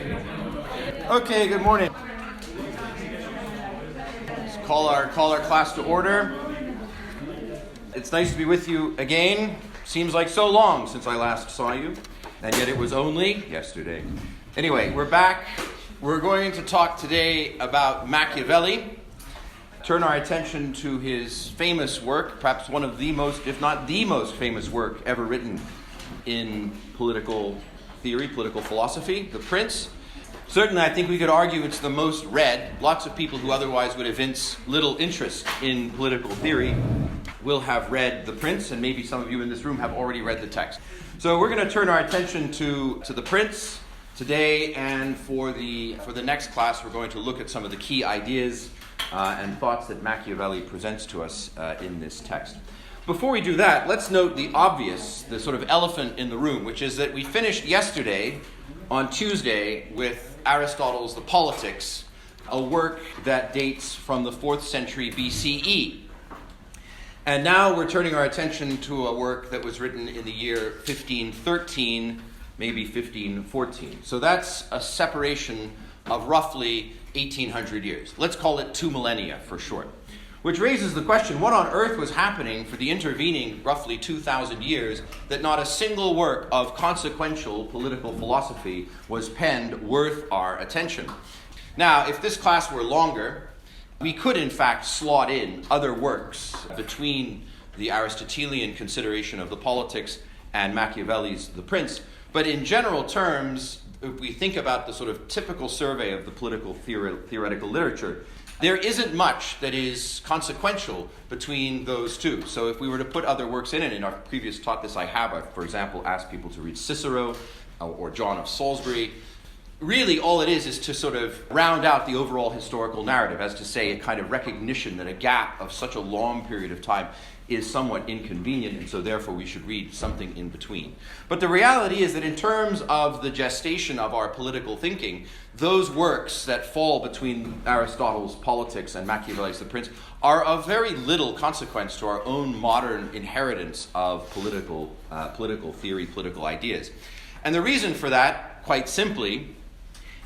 Okay, good morning. Let's call our class to order. It's nice to be with you again. Seems like so long since I last saw you, and yet it was only yesterday. Anyway, we're back. We're going to talk today about Machiavelli. Turn our attention to his famous work, perhaps one of the most, if not the most famous work ever written in political theory, political philosophy, The Prince. Certainly, I think we could argue it's the most read. Lots of people who otherwise would evince little interest in political theory will have read The Prince, and maybe some of you in this room have already read the text. So we're going to turn our attention to The Prince today, and for the next class, we're going to look at some of the key ideas and thoughts that Machiavelli presents to us in this text. Before we do that, let's note the obvious, the sort of elephant in the room, which is that we finished yesterday, on Tuesday, with Aristotle's The Politics, a work that dates from the 4th century BCE. And now we're turning our attention to a work that was written in the year 1513, maybe 1514. So that's a separation of roughly 1800 years. Let's call it 2 millennia for short. Which raises the question, what on earth was happening for the intervening roughly 2,000 years that not a single work of consequential political philosophy was penned worth our attention? Now, if this class were longer, we could in fact slot in other works between the Aristotelian consideration of the Politics and Machiavelli's The Prince. But in general terms, if we think about the sort of typical survey of the political theoretical literature, there isn't much that is consequential between those two. So if we were to put other works in it, in our previous talk this I have, for example, asked people to read Cicero or John of Salisbury. Really all it is to sort of round out the overall historical narrative, as to say a kind of recognition that a gap of such a long period of time is somewhat inconvenient, and so therefore we should read something in between. But the reality is that in terms of the gestation of our political thinking, those works that fall between Aristotle's Politics and Machiavelli's The Prince are of very little consequence to our own modern inheritance of political theory, political ideas. And the reason for that, quite simply,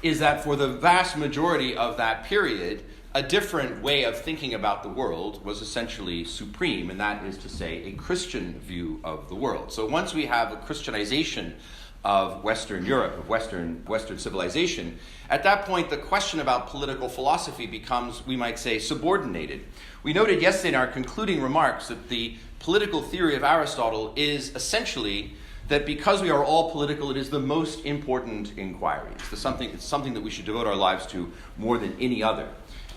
is that for the vast majority of that period, a different way of thinking about the world was essentially supreme, and that is to say a Christian view of the world. So once we have a Christianization of Western Europe, of Western civilization, at that point the question about political philosophy becomes, we might say, subordinated. We noted yesterday in our concluding remarks that the political theory of Aristotle is essentially that because we are all political, it is the most important inquiry. It's something that we should devote our lives to more than any other.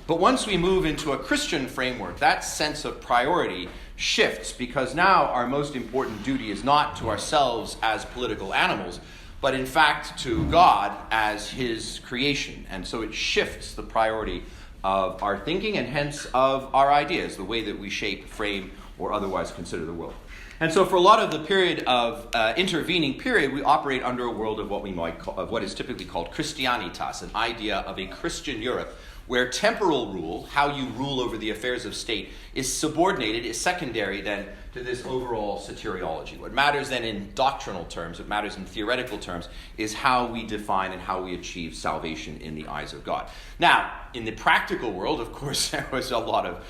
But once we move into a Christian framework, that sense of priority shifts, because now our most important duty is not to ourselves as political animals, but in fact to God as his creation. And so it shifts the priority of our thinking and hence of our ideas, the way that we shape, frame, or otherwise consider the world. And so for a lot of the period of intervening period, we operate under a world of what we might call, of what is typically called Christianitas, an idea of a Christian Europe, where temporal rule, how you rule over the affairs of state, is subordinated, is secondary then to this overall soteriology. What matters then in doctrinal terms, what matters in theoretical terms, is how we define and how we achieve salvation in the eyes of God. Now, in the practical world, of course, there was a lot of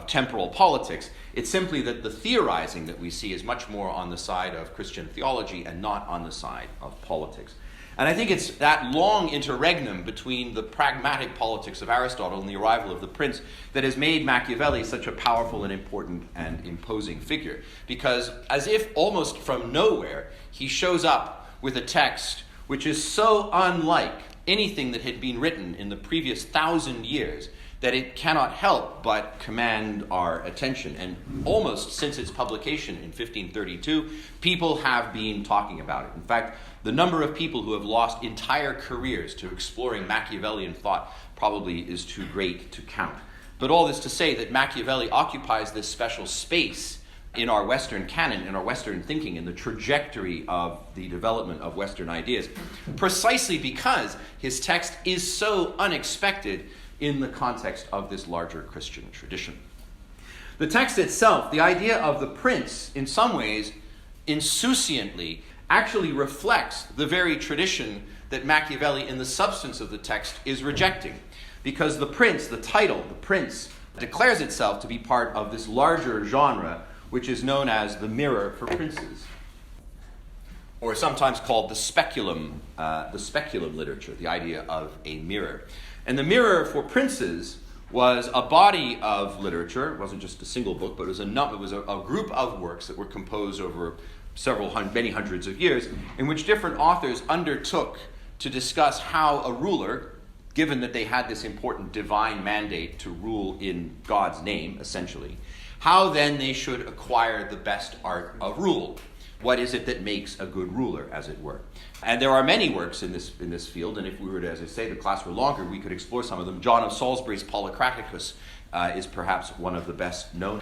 temporal politics. It's simply that the theorizing that we see is much more on the side of Christian theology and not on the side of politics. And I think it's that long interregnum between the pragmatic politics of Aristotle and the arrival of The Prince that has made Machiavelli such a powerful and important and imposing figure. Because as if almost from nowhere, he shows up with a text which is so unlike anything that had been written in the previous 1,000 years that it cannot help but command our attention. And almost since its publication in 1532, people have been talking about it. In fact, the number of people who have lost entire careers to exploring Machiavellian thought probably is too great to count. But all this to say that Machiavelli occupies this special space in our Western canon, in our Western thinking, in the trajectory of the development of Western ideas, precisely because his text is so unexpected in the context of this larger Christian tradition. The text itself, the idea of the prince, in some ways, insouciantly actually reflects the very tradition that Machiavelli, in the substance of the text, is rejecting. Because the prince, the title, the prince, declares itself to be part of this larger genre, which is known as the mirror for princes, or sometimes called the speculum literature, the idea of a mirror. And the mirror for princes was a body of literature. It wasn't just a single book, but it was a group of works that were composed over many hundreds of years, in which different authors undertook to discuss how a ruler, given that they had this important divine mandate to rule in God's name, essentially, how then they should acquire the best art of rule. What is it that makes a good ruler, as it were? And there are many works in this field, and if we were to, as I say, the class were longer, we could explore some of them. John of Salisbury's Polycraticus is perhaps one of the best known.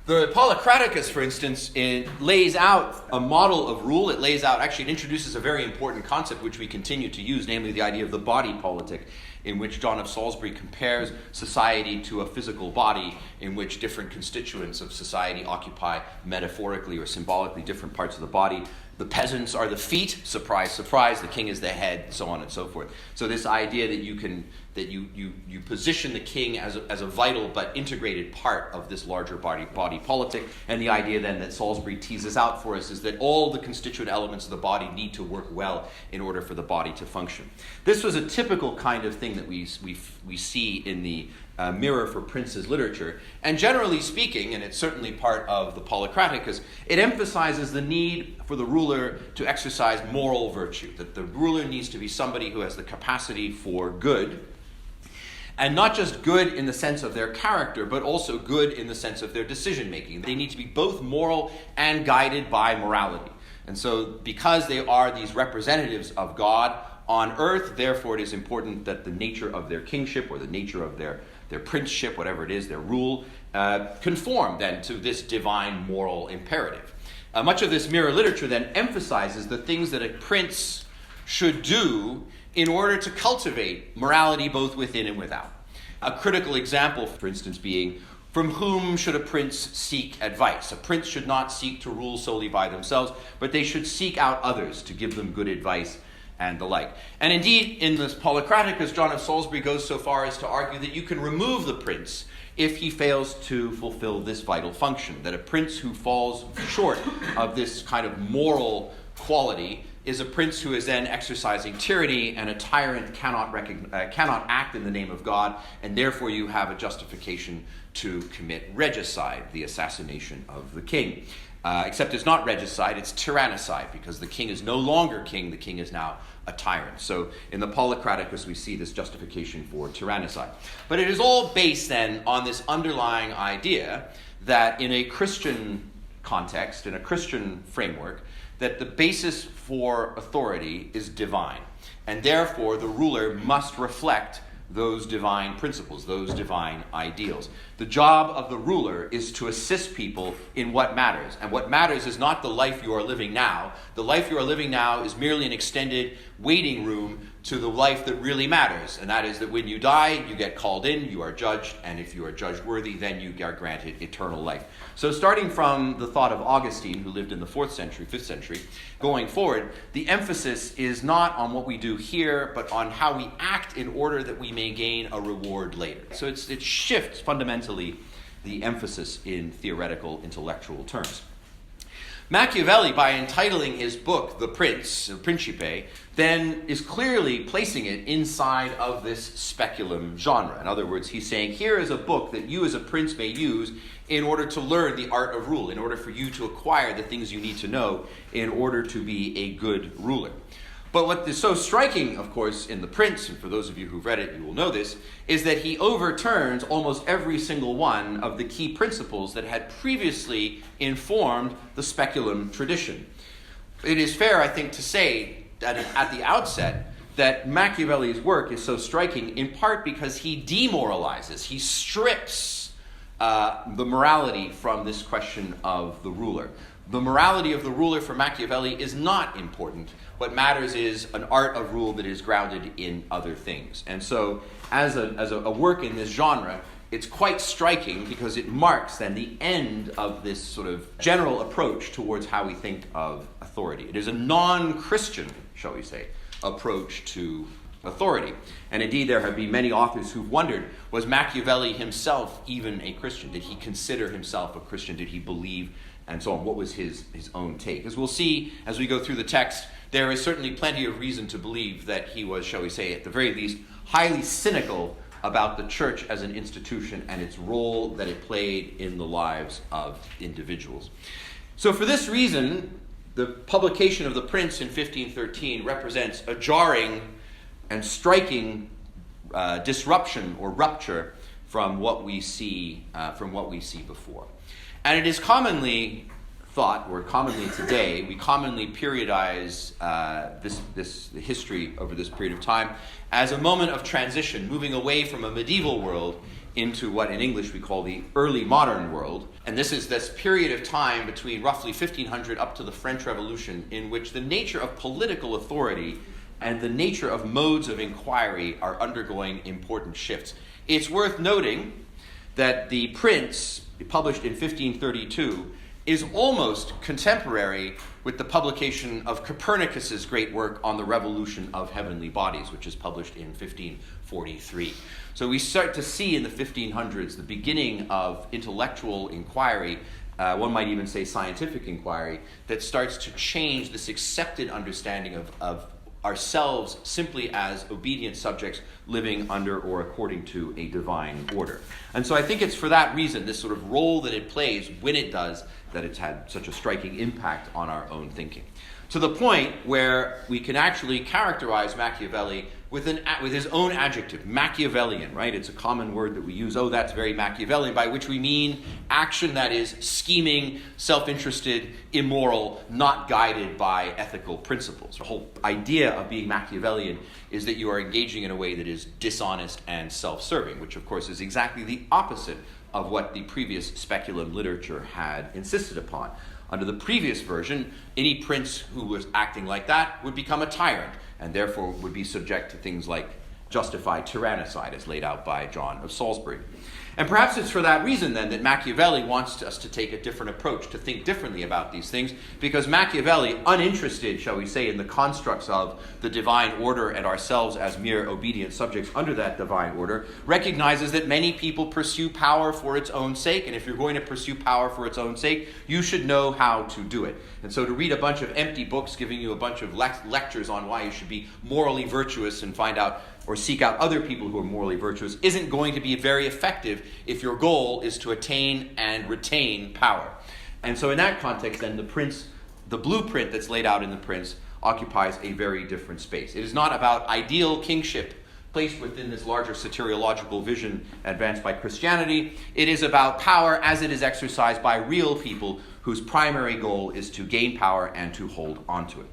The Polycraticus, for instance, it lays out a model of rule. It introduces a very important concept which we continue to use, namely the idea of the body politic, in which John of Salisbury compares society to a physical body in which different constituents of society occupy metaphorically or symbolically different parts of the body. The peasants are the feet, surprise, surprise, the king is the head, so on and so forth. So this idea that you position the king as a vital but integrated part of this larger body politic, and the idea then that Salisbury teases out for us is that all the constituent elements of the body need to work well in order for the body to function. This was a typical kind of thing that we see in the mirror for princes literature, and generally speaking, and it's certainly part of the Polycraticus, it emphasizes the need for the ruler to exercise moral virtue, that the ruler needs to be somebody who has the capacity for good, and not just good in the sense of their character, but also good in the sense of their decision making. They need to be both moral and guided by morality. And so because they are these representatives of God on earth, therefore it is important that the nature of their kingship or the nature of their princeship, whatever it is, their rule, conform then to this divine moral imperative. Much of this mirror literature then emphasizes the things that a prince should do in order to cultivate morality both within and without. A critical example, for instance, being, from whom should a prince seek advice? A prince should not seek to rule solely by themselves, but they should seek out others to give them good advice and the like. And indeed, in this Polycraticus, John of Salisbury goes so far as to argue that you can remove the prince if he fails to fulfill this vital function, that a prince who falls short of this kind of moral quality is a prince who is then exercising tyranny, and a tyrant cannot act in the name of God, and therefore you have a justification to commit regicide, the assassination of the king. Except it's not regicide, it's tyrannicide, because the king is no longer king, the king is now a tyrant. So in the Polycraticus we see this justification for tyrannicide. But it is all based then on this underlying idea that in a Christian context, in a Christian framework, that the basis for authority is divine, and therefore the ruler must reflect those divine principles, those divine ideals. The job of the ruler is to assist people in what matters. And what matters is not the life you are living now. The life you are living now is merely an extended waiting room to the life that really matters. And that is that when you die, you get called in, you are judged, and if you are judged worthy, then you are granted eternal life. So starting from the thought of Augustine, who lived in the 4th century, 5th century, going forward, the emphasis is not on what we do here, but on how we act in order that we may gain a reward later. So it shifts fundamentally the emphasis in theoretical, intellectual terms. Machiavelli, by entitling his book The Prince, Principe, then is clearly placing it inside of this speculum genre. In other words, he's saying, here is a book that you as a prince may use in order to learn the art of rule, in order for you to acquire the things you need to know in order to be a good ruler. But what is so striking, of course, in The Prince, and for those of you who've read it, you will know this, is that he overturns almost every single one of the key principles that had previously informed the speculum tradition. It is fair, I think, to say that at the outset that Machiavelli's work is so striking in part because he demoralizes, he strips the morality from this question of the ruler. The morality of the ruler for Machiavelli is not important. What matters is an art of rule that is grounded in other things. And so, as a work in this genre, it's quite striking because it marks then the end of this sort of general approach towards how we think of authority. It is a non-Christian, shall we say, approach to authority. And indeed, there have been many authors who've wondered, was Machiavelli himself even a Christian? Did he consider himself a Christian? Did he believe, and so on? What was his own take? As we'll see as we go through the text, there is certainly plenty of reason to believe that he was, shall we say, at the very least, highly cynical about the church as an institution and its role that it played in the lives of individuals. So for this reason, the publication of the Prince in 1513 represents a jarring and striking disruption or rupture from what we see before. And it is commonly thought, or commonly today, we commonly periodize this history over this period of time as a moment of transition, moving away from a medieval world into what in English we call the early modern world. And this is this period of time between roughly 1500 up to the French Revolution, in which the nature of political authority and the nature of modes of inquiry are undergoing important shifts. It's worth noting that the Prince, published in 1532, is almost contemporary with the publication of Copernicus's great work on the revolution of heavenly bodies, which is published in 1543. So we start to see in the 1500s the beginning of intellectual inquiry, one might even say scientific inquiry, that starts to change this accepted understanding of ourselves simply as obedient subjects living under or according to a divine order. And so I think it's for that reason, this sort of role that it plays when it does, that it's had such a striking impact on our own thinking. To the point where we can actually characterize Machiavelli with his own adjective, Machiavellian, right? It's a common word that we use, oh, that's very Machiavellian, by which we mean action that is scheming, self-interested, immoral, not guided by ethical principles. The whole idea of being Machiavellian is that you are engaging in a way that is dishonest and self-serving, which of course is exactly the opposite of what the previous speculum literature had insisted upon. Under the previous version, any prince who was acting like that would become a tyrant, and therefore would be subject to things like justified tyrannicide, as laid out by John of Salisbury. And perhaps it's for that reason, then, that Machiavelli wants us to take a different approach, to think differently about these things, because Machiavelli, uninterested, shall we say, in the constructs of the divine order and ourselves as mere obedient subjects under that divine order, recognizes that many people pursue power for its own sake, and if you're going to pursue power for its own sake, you should know how to do it. And so to read a bunch of empty books giving you a bunch of lectures on why you should be morally virtuous and find out or seek out other people who are morally virtuous isn't going to be very effective if your goal is to attain and retain power. And so in that context, then, the blueprint that's laid out in the Prince occupies a very different space. It is not about ideal kingship placed within this larger soteriological vision advanced by Christianity. It is about power as it is exercised by real people whose primary goal is to gain power and to hold on to it.